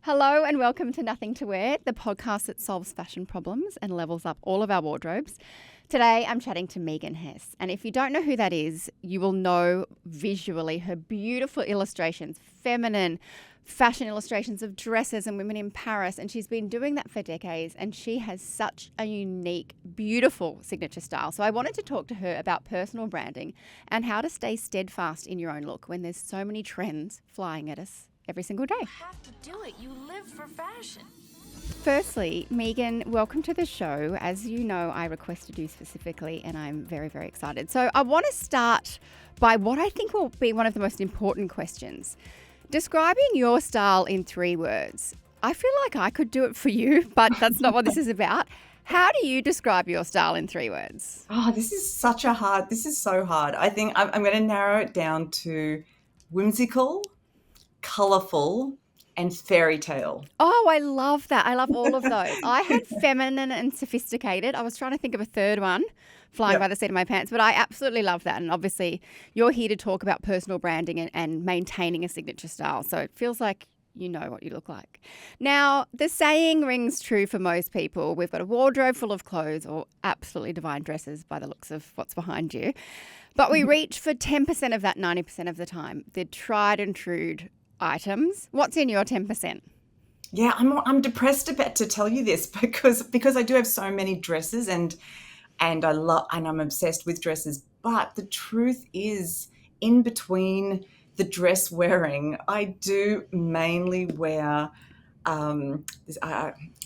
Hello and welcome to Nothing to Wear, the podcast that solves fashion problems and levels up all of our wardrobes. Today I'm chatting to Megan Hess, and if you don't know who that is, you will know visually her beautiful illustrations, feminine fashion illustrations of dresses and women in Paris, and she's been doing that for decades, and she has such a unique, beautiful signature style. So I wanted to talk to her about personal branding and how to stay steadfast in your own look when there's so many trends flying at us every single day. You have to do it. You live for fashion. Firstly, Megan, welcome to the show. As you know, I requested you specifically, and I'm very, very excited. So I want to start by what I think will be one of the most important questions. Describing your style in 3 words. I feel like I could do it for you, but that's not what this is about. How do you describe your style in 3 words? Oh, this is so hard. I think I'm going to narrow it down to whimsical, colourful, and fairy tale. Oh, I love that. I love all of those. I had feminine and sophisticated. I was trying to think of a third one flying by the seat of my pants, but I absolutely love that. And obviously you're here to talk about personal branding and maintaining a signature style. So it feels like you know what you look like. Now, the saying rings true for most people. We've got a wardrobe full of clothes or absolutely divine dresses by the looks of what's behind you. But we reach for 10% of that 90% of the time. They're tried and true items. What's in your 10%? Yeah, I'm depressed about to tell you this because I do have so many dresses and I'm obsessed with dresses. But the truth is, in between the dress wearing, I do mainly wear I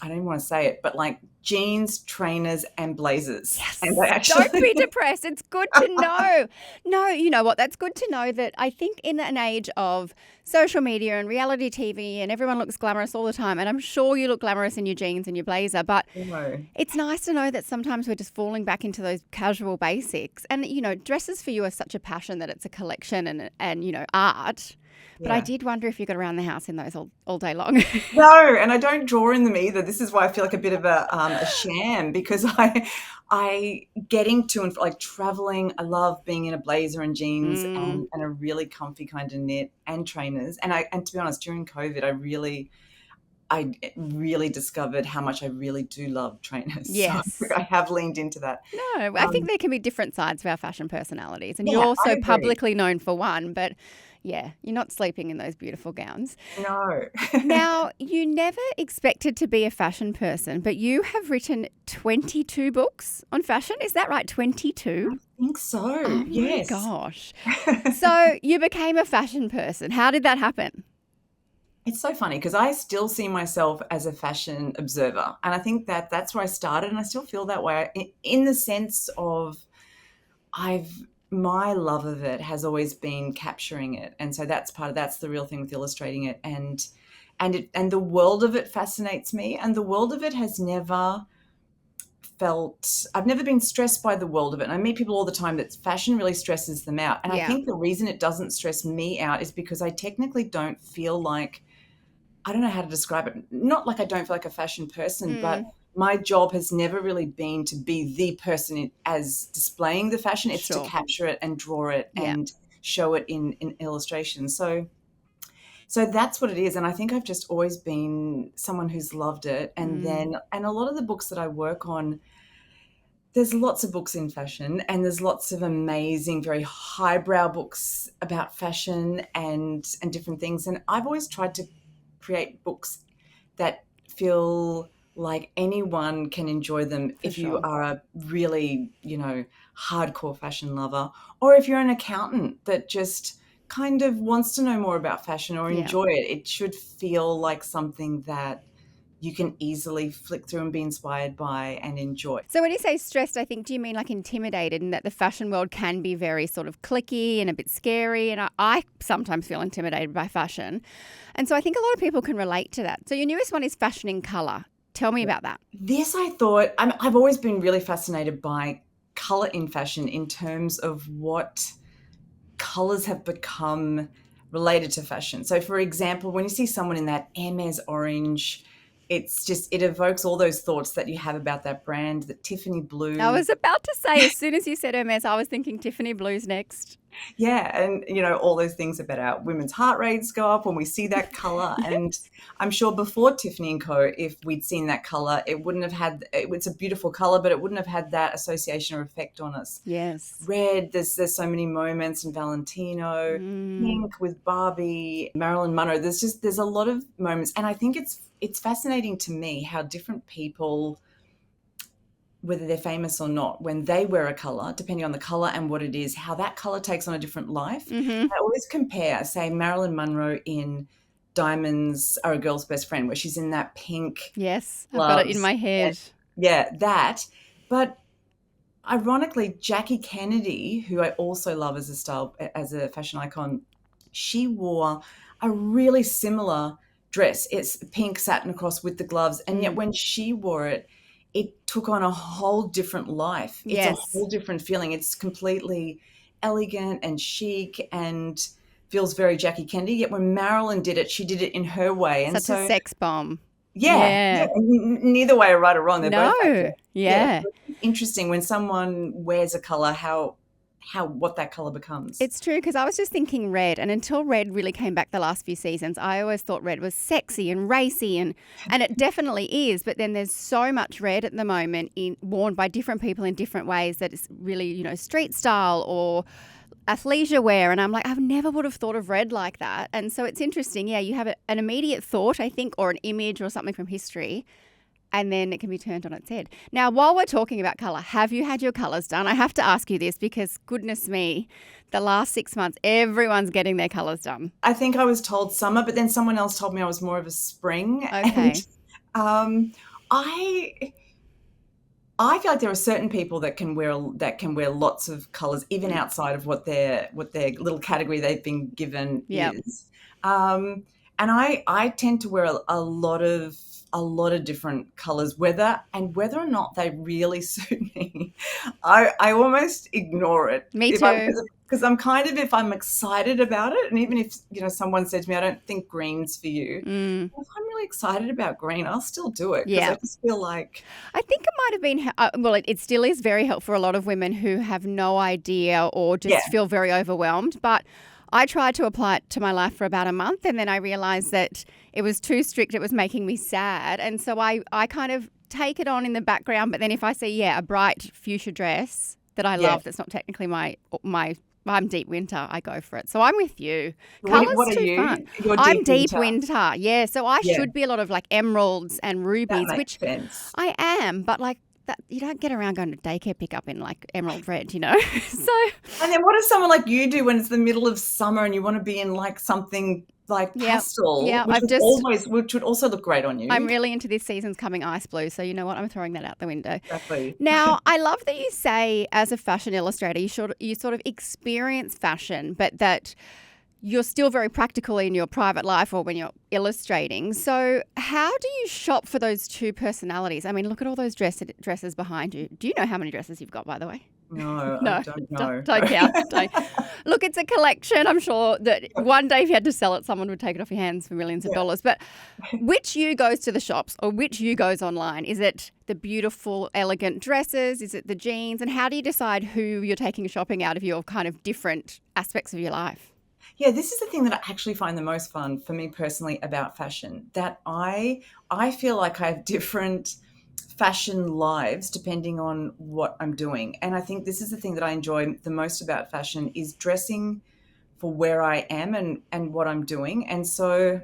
don't even want to say it, but like jeans, trainers, and blazers. Yes. And Don't be depressed. It's good to know. No, you know what? That's good to know that I think in an age of social media and reality TV and everyone looks glamorous all the time, and I'm sure you look glamorous in your jeans and your blazer, but it's nice to know that sometimes we're just falling back into those casual basics. And, you know, dresses for you are such a passion that it's a collection and you know, art. But I did wonder if you got around the house in those all day long. No, and I don't draw in them either. This is why I feel like a bit of a sham because I getting to and like traveling. I love being in a blazer and jeans and a really comfy kind of knit and trainers. And to be honest, during COVID, I really discovered how much I really do love trainers. Yes. So I have leaned into that. No, I think there can be different sides of our fashion personalities. And Yeah, you're I also agree. publicly known for one, but yeah, you're not sleeping in those beautiful gowns. No. Now, you never expected to be a fashion person, but you have written 22 books on fashion. Is that right? 22? I think so. Oh Yes. my gosh. So you became a fashion person. How did that happen? It's so funny because I still see myself as a fashion observer. And I think that that's where I started, and I still feel that way in the sense of my love of it has always been capturing it. And so that's the real thing with illustrating it. And the world of it fascinates me. And the world of it has I've never been stressed by the world of it. And I meet people all the time that fashion really stresses them out. And I think the reason it doesn't stress me out is because I technically don't feel like, I don't know how to describe it. Not like I don't feel like a fashion person, but my job has never really been to be the person as displaying the fashion. It's to capture it and draw it and show it in illustration. So that's what it is. And I think I've just always been someone who's loved it. And a lot of the books that I work on, there's lots of books in fashion and there's lots of amazing, very highbrow books about fashion and different things. And I've always tried to create books that feel like anyone can enjoy them if you are a really, hardcore fashion lover, or if you're an accountant that just kind of wants to know more about fashion or enjoy it. It should feel like something that you can easily flick through and be inspired by and enjoy. So when you say stressed, I think, do you mean like intimidated, and that the fashion world can be very sort of cliquey and a bit scary? And I sometimes feel intimidated by fashion. And so I think a lot of people can relate to that. So your newest one is Fashion in Colour. Tell me about that. This, I thought, I've always been really fascinated by colour in fashion in terms of what colours have become related to fashion. So, for example, when you see someone in that Hermes orange, it evokes all those thoughts that you have about that brand, the Tiffany blue. I was about to say, as soon as you said Hermes, I was thinking Tiffany blue's next. Yeah, and all those things about our women's heart rates go up when we see that color. And I'm sure before Tiffany and Co, if we'd seen that color, it wouldn't have had. It's a beautiful color, but it wouldn't have had that association or effect on us. Yes. Red, there's so many moments in Valentino. Pink with Barbie, Marilyn Monroe. There's a lot of moments, and I think it's fascinating to me how different people, whether they're famous or not, when they wear a color, depending on the color and what it is, how that color takes on a different life. Mm-hmm. I always compare, say, Marilyn Monroe in Diamonds Are a Girl's Best Friend, where she's in that pink Yes, I've got it in gloves. my head. Yeah, that. But ironically, Jackie Kennedy, who I also love as a fashion icon, she wore a really similar dress. It's pink satin across with the gloves, and yet when she wore it, it took on a whole different life. It's a Yes. whole different feeling. It's completely elegant and chic and feels very Jackie Kennedy. Yet when Marilyn did it, she did it in her way. And Such a so, sex bomb. yeah. Neither way are right or wrong. They're both No. Yeah. so it's interesting when someone wears a color, what that color becomes. It's true, because I was just thinking red, and until red really came back the last few seasons, I always thought red was sexy and racy, and it definitely is. But then there's so much red at the moment worn by different people in different ways that it's really, street style or athleisure wear, and I'm like, I've never would have thought of red like that. And so it's interesting. Yeah, you have an immediate thought, I think, or an image or something from history, and then it can be turned on its head. Now, while we're talking about colour, have you had your colours done? I have to ask you this because, goodness me, the last 6 months, everyone's getting their colours done. I think I was told summer, but then someone else told me I was more of a spring. Okay. And I feel like there are certain people that can wear lots of colours, even outside of what their little category they've been given is. And I tend to wear a lot of different colours, whether or not they really suit me. I almost ignore it. Me too. Because I'm kind of, if I'm excited about it, and even if someone said to me, I don't think green's for you. If I'm really excited about green, I'll still do it. Because I just feel like, I think it might have been it still is very helpful for a lot of women who have no idea or just feel very overwhelmed. But I tried to apply it to my life for about a month, and then I realised that it was too strict. It was making me sad. And so I kind of take it on in the background. But then if I see, a bright fuchsia dress that I love, that's not technically my I'm deep winter, I go for it. So I'm with you. Colour's what are too you? fun. You're I'm deep deep winter. Yeah. So I should be a lot of like emeralds and rubies, That which makes sense. I am, but like that, you don't get around going to daycare pickup in like emerald red, So And then what does someone like you do when it's the middle of summer and you want to be in like something like pastel, which would also look great on you? I'm really into this season's coming ice blue, so you know what? I'm throwing that out the window. Exactly. Now, I love that you say as a fashion illustrator, you sort of experience fashion, but that you're still very practical in your private life or when you're illustrating. So how do you shop for those two personalities? I mean, look at all those dresses behind you. Do you know how many dresses you've got, by the way? No, I don't know. Don't count. Look, it's a collection. I'm sure that one day if you had to sell it, someone would take it off your hands for millions of dollars. But which you goes to the shops or which you goes online? Is it the beautiful, elegant dresses? Is it the jeans? And how do you decide who you're taking shopping out of your kind of different aspects of your life? Yeah, this is the thing that I actually find the most fun for me personally about fashion, that I feel like I have different fashion lives depending on what I'm doing. And I think this is the thing that I enjoy the most about fashion is dressing for where I am and what I'm doing. And so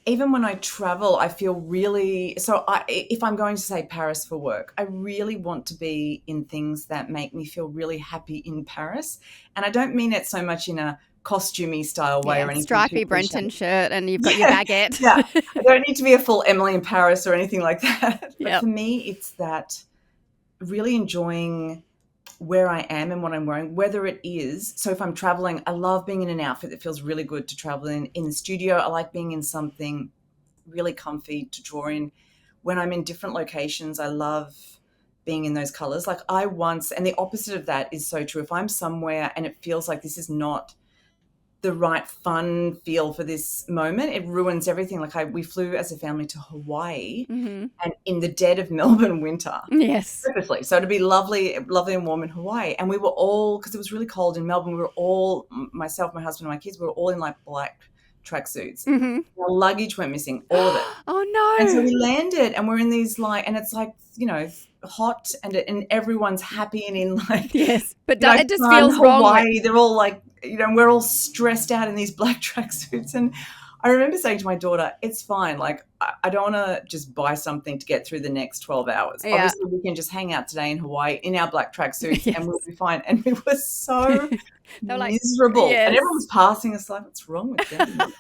even when I travel, I feel really, if I'm going to say Paris for work, I really want to be in things that make me feel really happy in Paris. And I don't mean it so much in a costumey style way or anything. Stripy Brenton shirt and you've got your baguette. I don't need to be a full Emily in Paris or anything like that. But for me, it's that really enjoying where I am and what I'm wearing, whether it is, so if I'm traveling, I love being in an outfit that feels really good to travel in. In the studio, I like being in something really comfy to draw in. When I'm in different locations, I love being in those colors. Like and the opposite of that is so true. If I'm somewhere and it feels like this is not the right fun feel for this moment, it ruins everything. Like we flew as a family to Hawaii, and in the dead of Melbourne winter. Yes. Purposely. So to be lovely and warm in Hawaii. And we were all, because it was really cold in Melbourne, we were all, myself, my husband, and my kids, we were all in like black tracksuits. Our luggage went missing, all of it. Oh, no. And so we landed and we're in these like, and it's like, you know, hot and everyone's happy and in like, yes, but you know, it just feels wrong. Hawaii, they're all like, you know, we're all stressed out in these black tracksuits. And I remember saying to my daughter, it's fine. Like, I don't want to just buy something to get through the next 12 hours. Yeah. Obviously, we can just hang out today in Hawaii in our black tracksuits and we'll be fine. And we were so miserable. Yes. And everyone was passing us like, what's wrong with them?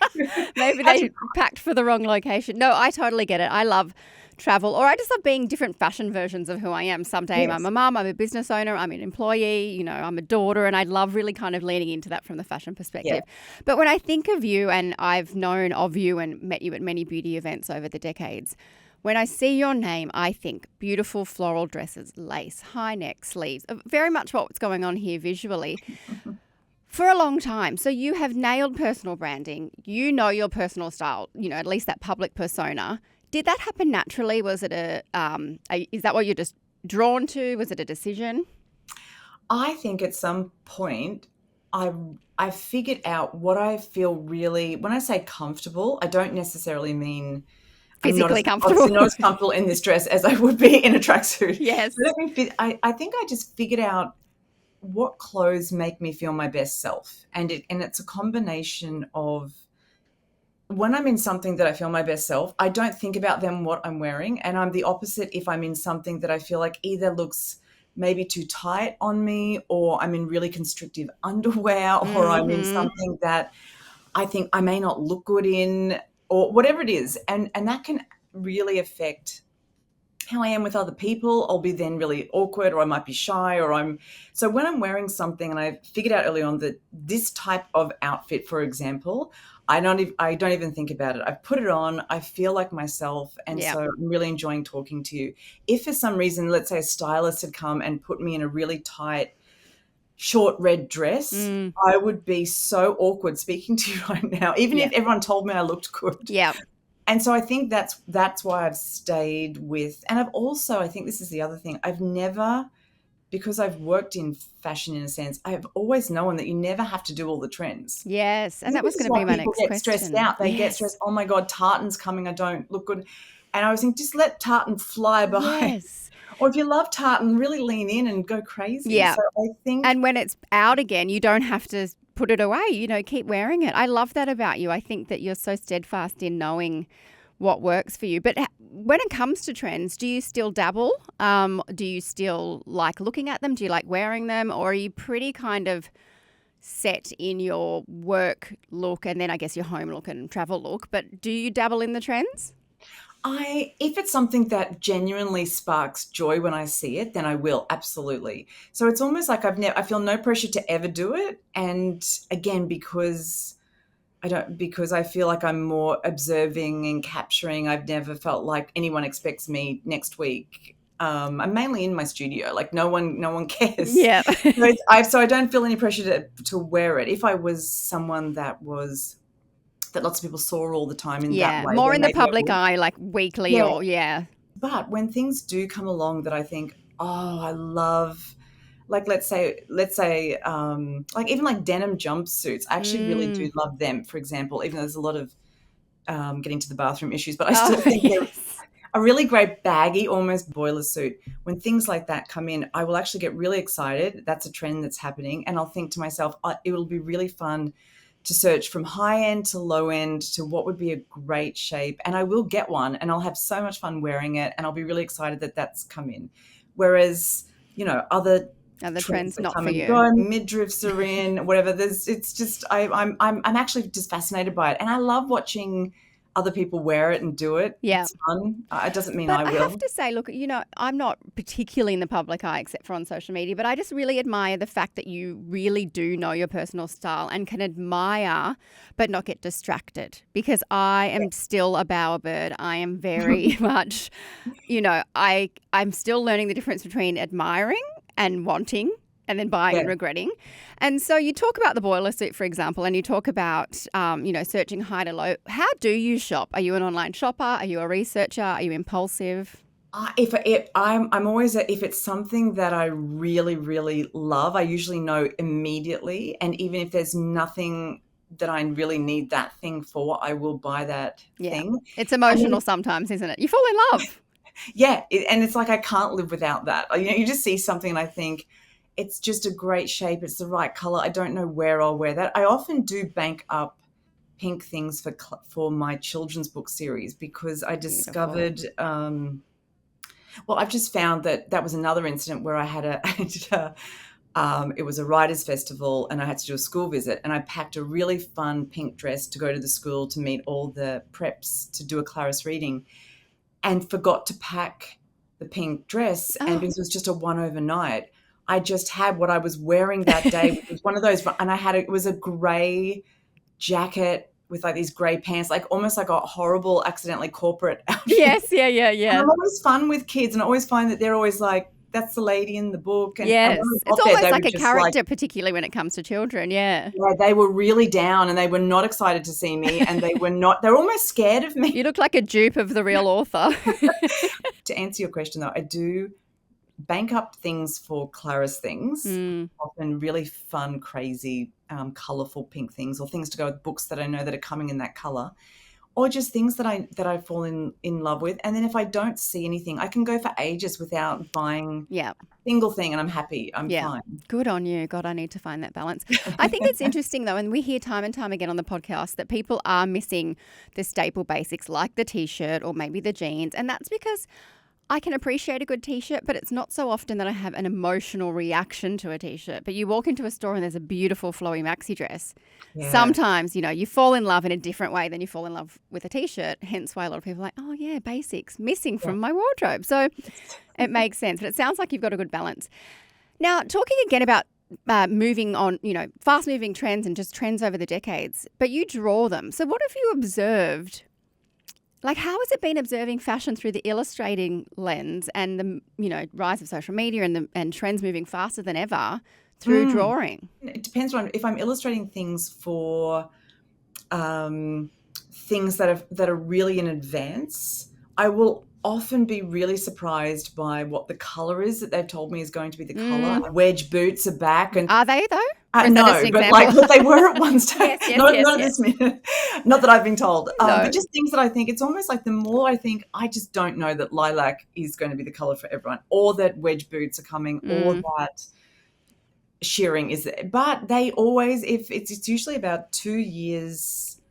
Maybe they packed for the wrong location. No, I totally get it. I love travel, or I just love being different fashion versions of who I am. Someday I'm a mum, I'm a business owner, I'm an employee, you know, I'm a daughter, and I love really kind of leaning into that from the fashion perspective. Yeah. But when I think of you, and I've known of you and met you at many beauty events over the decades, when I see your name, I think beautiful floral dresses, lace, high neck, sleeves, very much what's going on here visually. For a long time. So you have nailed personal branding. You know your personal style, you know, at least that public persona. Did that happen naturally? Was it is that what you're just drawn to? Was it a decision? I think at some point I figured out what I feel really, when I say comfortable, I don't necessarily mean physically comfortable. I'm not as comfortable in this dress as I would be in a tracksuit. Yes. I think I just figured out what clothes make me feel my best self. And it's a combination of, when I'm in something that I feel my best self, I don't think about then what I'm wearing. And I'm the opposite if I'm in something that I feel like either looks maybe too tight on me, or I'm in really constrictive underwear, or I'm in something that I think I may not look good in, or whatever it is. And that can really affect how I am with other people. I'll be then really awkward, or I might be shy, so when I'm wearing something, and I figured out early on that this type of outfit, for example, I don't even think about it. I've put it on, I feel like myself, and so I'm really enjoying talking to you. If for some reason, let's say a stylist had come and put me in a really tight, short red dress, I would be so awkward speaking to you right now, even if everyone told me I looked good. Yeah. And so I think that's why I've stayed with, and I've also, I think this is the other thing, I've never, because I've worked in fashion in a sense, I've always known that you never have to do all the trends. Yes, and that was going to be my next question. People get stressed out. They get stressed, oh my God, tartan's coming, I don't look good. And I was thinking, just let tartan fly by. Yes. Or if you love tartan, really lean in and go crazy. Yeah. So I think, and when it's out again, you don't have to put it away, you know, keep wearing it. I love that about you. I think that you're so steadfast in knowing what works for you. But when it comes to trends, do you still dabble? Do you still like looking at them? Do you like wearing them? Or are you pretty kind of set in your work look and then I guess your home look and travel look? But do you dabble in the trends? If it's something that genuinely sparks joy when I see it, then I will, absolutely. So it's almost like I feel no pressure to ever do it. And again, because I feel like I'm more observing and capturing, I've never felt like anyone expects me next week. I'm mainly in my studio, like no one cares. Yeah. So I don't feel any pressure to wear it. If I was someone that lots of people saw all the time in that way. More in the public eye, like weekly or. But when things do come along that I think, oh, I love, like let's say like even like denim jumpsuits, I actually really do love them, for example, even though there's a lot of getting to the bathroom issues, but I still think they're a really great baggy, almost boiler suit. When things like that come in, I will actually get really excited. That's a trend that's happening. And I'll think to myself, it will be really fun to search from high end to low end to what would be a great shape. And I will get one and I'll have so much fun wearing it. And I'll be really excited that that's come in. Whereas, you know, other trends not for you. Midriffs are in, whatever. It's just, I'm actually just fascinated by it. And I love watching other people wear it and do it. Yeah. It's fun. It doesn't mean but I will. I have to say, look, you know, I'm not particularly in the public eye except for on social media, but I just really admire the fact that you really do know your personal style and can admire but not get distracted, because I am still a bowerbird. I am very much, you know, I'm still learning the difference between admiring and wanting and then buying and regretting. And so you talk about the boiler suit, for example, and you talk about, searching high to low. How do you shop? Are you an online shopper? Are you a researcher? Are you impulsive? I'm always if it's something that I really, really love, I usually know immediately. And even if there's nothing that I really need that thing for, I will buy that thing. It's emotional sometimes, isn't it? You fall in love. And it's like I can't live without that. You just see something and I think it's just a great shape. It's the right color. I don't know where I'll wear that. I often do bank up pink things for my children's book series because I discovered. I've just found that was another incident where I had it was a writers' festival and I had to do a school visit and I packed a really fun pink dress to go to the school to meet all the preps to do a Claris reading and forgot to pack the pink dress. And because it was just a one overnight, I just had what I was wearing that day, which was one of those, and it was a gray jacket with like these gray pants, like almost like a horrible accidentally corporate outfit. Yes, yeah. And I'm always fun with kids and I always find that they're always like, that's the lady in the book. And yes, it's almost like a character, particularly when it comes to children, Yeah, they were really down and they were not excited to see me and they were almost scared of me. You look like a dupe of the real author. To answer your question though, I do bank up things for Claris things, often really fun, crazy, colourful pink things or things to go with books that I know that are coming in that colour. Or just things that I fall in love with. And then if I don't see anything, I can go for ages without buying a single thing and I'm happy. I'm fine. Good on you. God, I need to find that balance. I think it's interesting though, and we hear time and time again on the podcast that people are missing the staple basics like the T-shirt or maybe the jeans. And that's because I can appreciate a good T-shirt, but it's not so often that I have an emotional reaction to a T-shirt. But you walk into a store and there's a beautiful flowy maxi dress. Yeah. Sometimes, you fall in love in a different way than you fall in love with a T-shirt, hence why a lot of people are like, oh, yeah, basics, missing from my wardrobe. So it makes sense. But it sounds like you've got a good balance. Now, talking again about moving on, fast-moving trends and just trends over the decades, but you draw them. So what have you observed? Like, how has it been observing fashion through the illustrating lens and the, rise of social media and trends moving faster than ever through drawing? It depends on if I'm illustrating things for things that are really in advance. I will often be really surprised by what the color is that they've told me is going to be the color. Wedge boots are back, and are they though? No, but like they were at one stage. Not this minute. Not that I've been told. But just things that I think it's almost like the more I think, I just don't know that lilac is going to be the color for everyone, or that wedge boots are coming, or that shearing is there. But they always, if it's usually about 2 years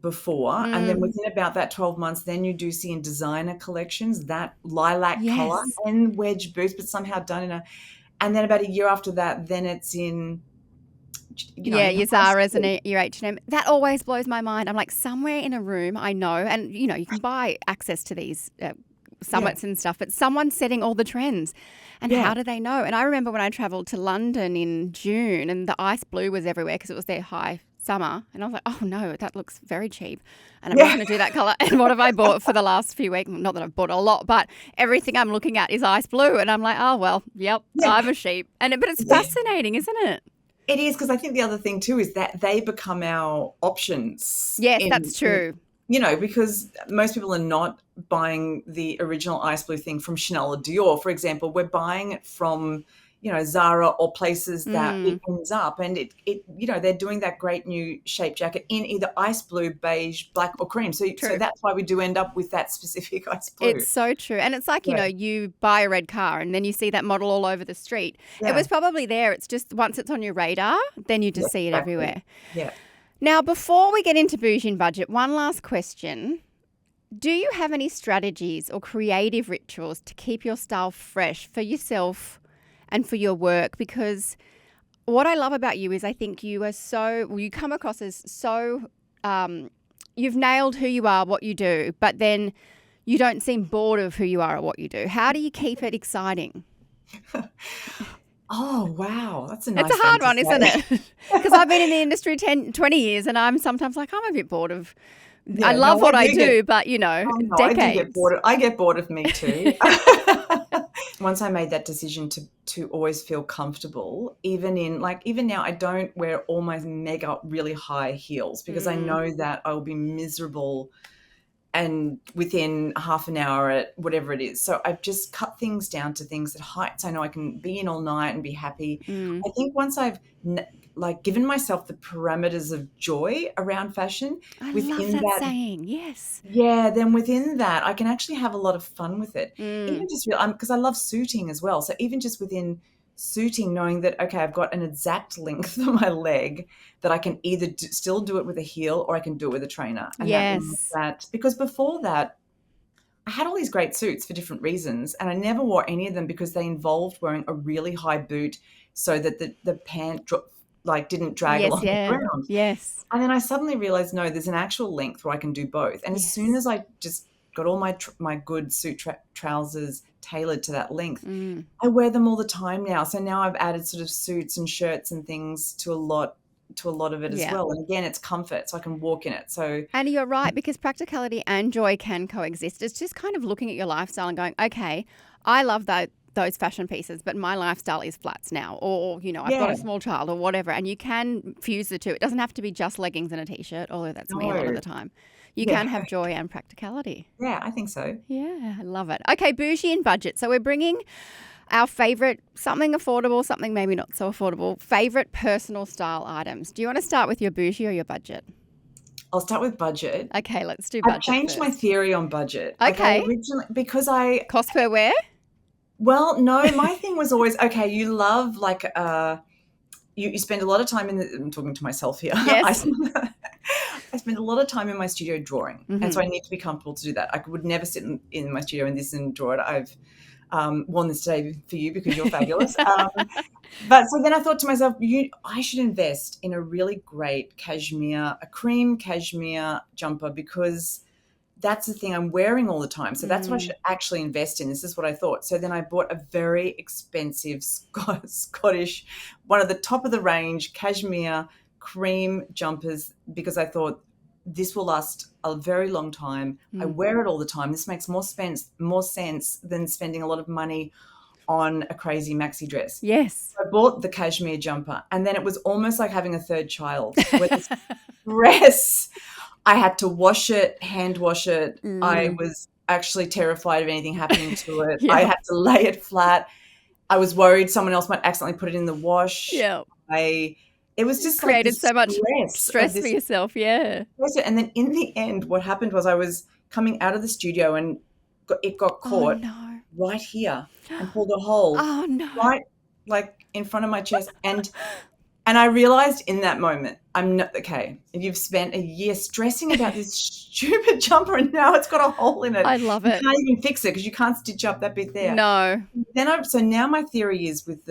before, and then within about that 12 months, then you do see in designer collections that lilac color and wedge boots, but somehow done in and then about a year after that, then it's in, your Zara's and your H&M. That always blows my mind. I'm like, somewhere in a room, I know, and you can buy access to these summits and stuff, but someone's setting all the trends. And how do they know? And I remember when I traveled to London in June and the ice blue was everywhere because it was their high summer. And I was like, oh no, that looks very cheap. And I'm not going to do that color. And what have I bought for the last few weeks? Not that I've bought a lot, but everything I'm looking at is ice blue. And I'm like, oh, well, I'm a sheep. But it's fascinating, isn't it? It is, because I think the other thing too is that they become our options. Yes, that's true. Because most people are not buying the original ice blue thing from Chanel or Dior, for example. We're buying it from, Zara or places that it ends up. And it they're doing that great new shape jacket in either ice blue, beige, black or cream. So that's why we do end up with that specific ice blue. It's so true. And it's like, you buy a red car and then you see that model all over the street. Yeah. It was probably there. It's just once it's on your radar, then you just see it everywhere. Yeah. Now, before we get into Bougie and Budget, one last question. Do you have any strategies or creative rituals to keep your style fresh for yourself and for your work? Because what I love about you is I think you come across as so, you've nailed who you are, what you do, but then you don't seem bored of who you are or what you do. How do you keep it exciting? Oh, wow. That's a nice It's a hard one, isn't it? Because I've been in the industry 20 years and I'm sometimes like, I'm a bit bored of, I love what I do, but, decades. I get bored of me too. once I made that decision to always feel comfortable, even now, I don't wear all my mega really high heels because I know that I will be miserable and within half an hour at whatever it is. So I've just cut things down to things at heights I know I can be in all night and be happy. I think once I've given myself the parameters of joy around fashion I love within that that, saying. Yes. yeah, then within that I can actually have a lot of fun with it. Even just because I love suiting as well. So even just within suiting, knowing that, okay, I've got an exact length of my leg that I can either still do it with a heel or I can do it with a trainer. And that means Yes. that, because before that, I had all these great suits for different reasons, and I never wore any of them because they involved wearing a really high boot so that the pant didn't drag Yes, along the yeah. ground. Yes. And then I suddenly realized, no, there's an actual length where I can do both. And as soon Yes. as I just got all my good suit trousers tailored to that length, I wear them all the time now. So now I've added sort of suits and shirts and things to a lot of it as Yeah. well. And again, it's comfort, so I can walk in it. So And you're right, because practicality and joy can coexist. It's just kind of looking at your lifestyle and going, okay, I love those fashion pieces, but my lifestyle is flats now, or, I've got yeah, a small child or whatever. And you can fuse the two. It doesn't have to be just leggings and a t-shirt, although that's me a lot of no, the time. You yeah, can have joy and practicality. yeah, I think so. Yeah, I love it. Okay, bougie and budget. So we're bringing our favorite, something affordable, something maybe not so affordable, favorite personal style items. Do you want to start with your bougie or your budget? I'll start with budget. Okay, let's do I've budget changed my first. theory on budget. Like I Okay. originally, because I, Cost per wear? well, no, my thing was always, okay, you love you spend a lot of time I'm talking to myself here. Yes. I spend a lot of time in my studio drawing. And so I need to be comfortable to do that. I would never sit in my studio and draw it. I've worn this today for you because you're fabulous. But so then I thought to myself, I should invest in a really great a cream cashmere jumper, because that's the thing I'm wearing all the time. So that's what I should actually invest in. This is what I thought. So then I bought a very expensive Scottish, one of the top of the range cashmere cream jumpers, because I thought this will last a very long time. I wear it all the time. This makes more sense than spending a lot of money on a crazy maxi dress. Yes. I bought the cashmere jumper, and then it was almost like having a third child. Where this dress, I had to wash it, hand wash it. I was actually terrified of anything happening to it. Yeah. I had to lay it flat. I was worried someone else might accidentally put it in the wash. Yeah. It was just Created like so much stress stress for yourself. Yeah. and then in the end, what happened was I was coming out of the studio and it got Oh, caught no. right here and pulled a hole Oh, no. right in front of my chest. And I realized in that moment, I'm not okay. You've spent a year stressing about this stupid jumper, and now it's got a hole in it. I love You it. can't even fix it because you can't stitch up that bit there. No. So now my theory is with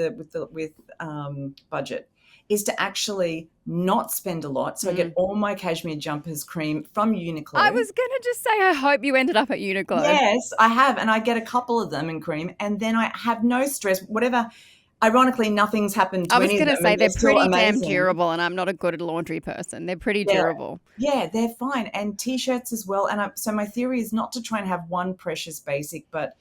budget is to actually not spend a lot. So I get all my cashmere jumpers cream from Uniqlo. I was going to just say, I hope you ended up at Uniqlo. Yes, I have. And I get a couple of them in cream, and then I have no stress, whatever. Ironically, nothing's happened to I was any of going them. to say And they're still pretty damn amazing. durable, and I'm not a good laundry person. They're pretty durable. Yeah, they're fine. And T-shirts as well. And so my theory is not to try and have one precious basic, but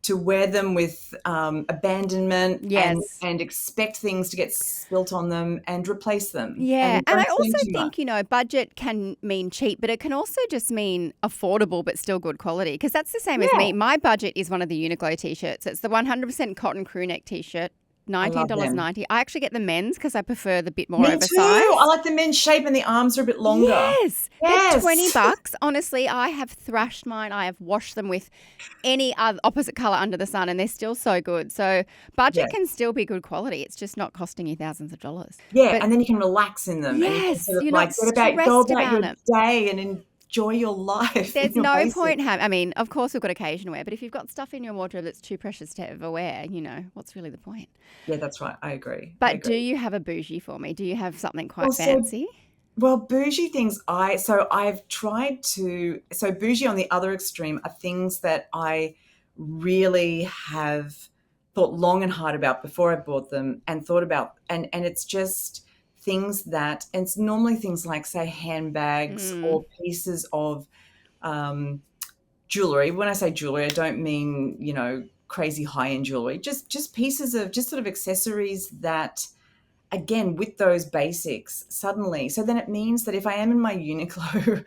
to wear them with abandonment and expect things to get spilt on them and replace them. Yeah. And I don't also spend too think, much. budget can mean cheap, but it can also just mean affordable but still good quality, because that's the same as me. My budget is one of the Uniqlo T-shirts. It's the 100% cotton crew neck T-shirt. $19.90. I actually get the men's because I prefer the bit more Me oversized. too. I like the men's shape and the arms are a bit longer. Yes. They're $20. Honestly, I have thrashed mine. I have washed them with any other opposite color under the sun, and they're still so good. So budget can still be good quality. It's just not costing you thousands of dollars. Yeah, and then you can relax in them. Yes, and you can sort of you're not go stressed about your about it. day and enjoy your life. There's in your no basics. point I mean, of course we've got occasion wear, but if you've got stuff in your wardrobe that's too precious to ever wear, what's really the point? Yeah, that's right. I agree. But do you have a bougie for me? Do you have something quite Also, fancy? Well, bougie things, I've tried to, so bougie on the other extreme are things that I really have thought long and hard about before I bought them and thought about, and it's just things that, and it's normally things like, say, handbags or pieces of jewelry. When I say jewelry, I don't mean, crazy high-end jewelry, just pieces of just sort of accessories that, again, with those basics suddenly. So then it means that if I am in my Uniqlo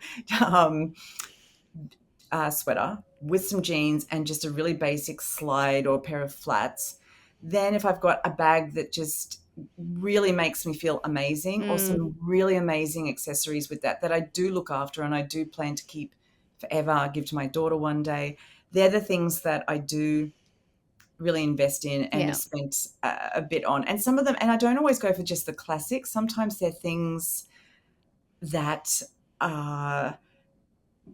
sweater with some jeans and just a really basic slide or a pair of flats, then if I've got a bag that just really makes me feel amazing, or some really amazing accessories with that I do look after and I do plan to keep forever, give to my daughter one day, they're the things that I do really invest in and have spent a bit on. And some of them, and I don't always go for just the classics. Sometimes they're things that are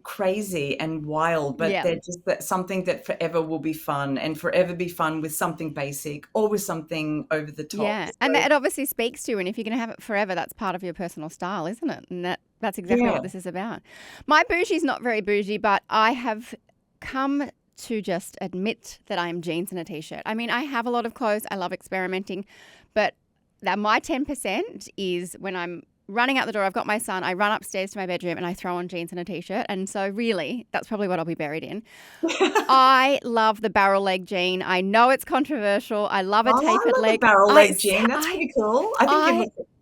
crazy and wild, but they're just something that forever will be fun, and forever be fun with something basic or with something over the top. Yeah, and that obviously speaks to you, and if you're going to have it forever, that's part of your personal style, isn't it? And that's exactly what this is about. My bougie's not very bougie, but I have come to just admit that I am jeans and a t-shirt. I mean, I have a lot of clothes. I love experimenting, but my 10% is when I'm running out the door, I've got my son, I run upstairs to my bedroom and I throw on jeans and a t-shirt. And so really, that's probably what I'll be buried in. I love the barrel leg jean. I know it's controversial. I love a tapered leg. Barrel leg jean. That's pretty cool.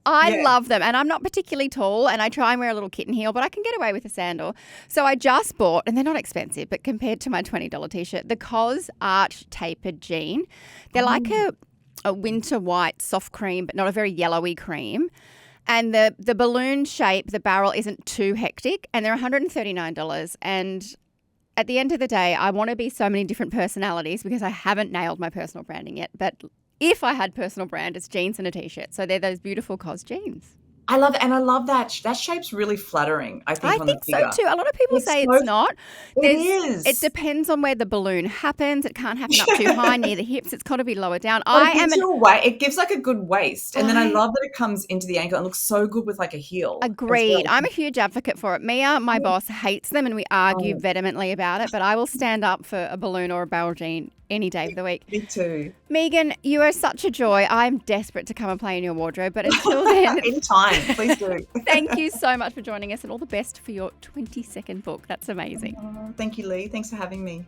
I love them, and I'm not particularly tall, and I try and wear a little kitten heel, but I can get away with a sandal. So I just bought, and they're not expensive, but compared to my $20 t-shirt, the Cos Arch tapered jean. They're like a winter white soft cream, but not a very yellowy cream. And the balloon shape, the barrel isn't too hectic, and they're $139. And at the end of the day, I want to be so many different personalities because I haven't nailed my personal branding yet. But if I had personal brand, it's jeans and a t-shirt. So they're those beautiful Cos jeans. I love it, and I love that shape's really flattering, I think, on the figure. I think so too. A lot of people say it's not. It is. It depends on where the balloon happens. It can't happen up too high near the hips. It's got to be lower down. It gives like a good waist, and then I love that it comes into the ankle and looks so good with like a heel. Agreed. I'm a huge advocate for it. Mia, my boss, hates them, and we argue vehemently about it, but I will stand up for a balloon or a barrel jean any day of the week. Me too. Megan, you are such a joy. I'm desperate to come and play in your wardrobe, but until then... In time, please do. Thank you so much for joining us, and all the best for your 22nd book. That's amazing. Thank you, Lee. Thanks for having me.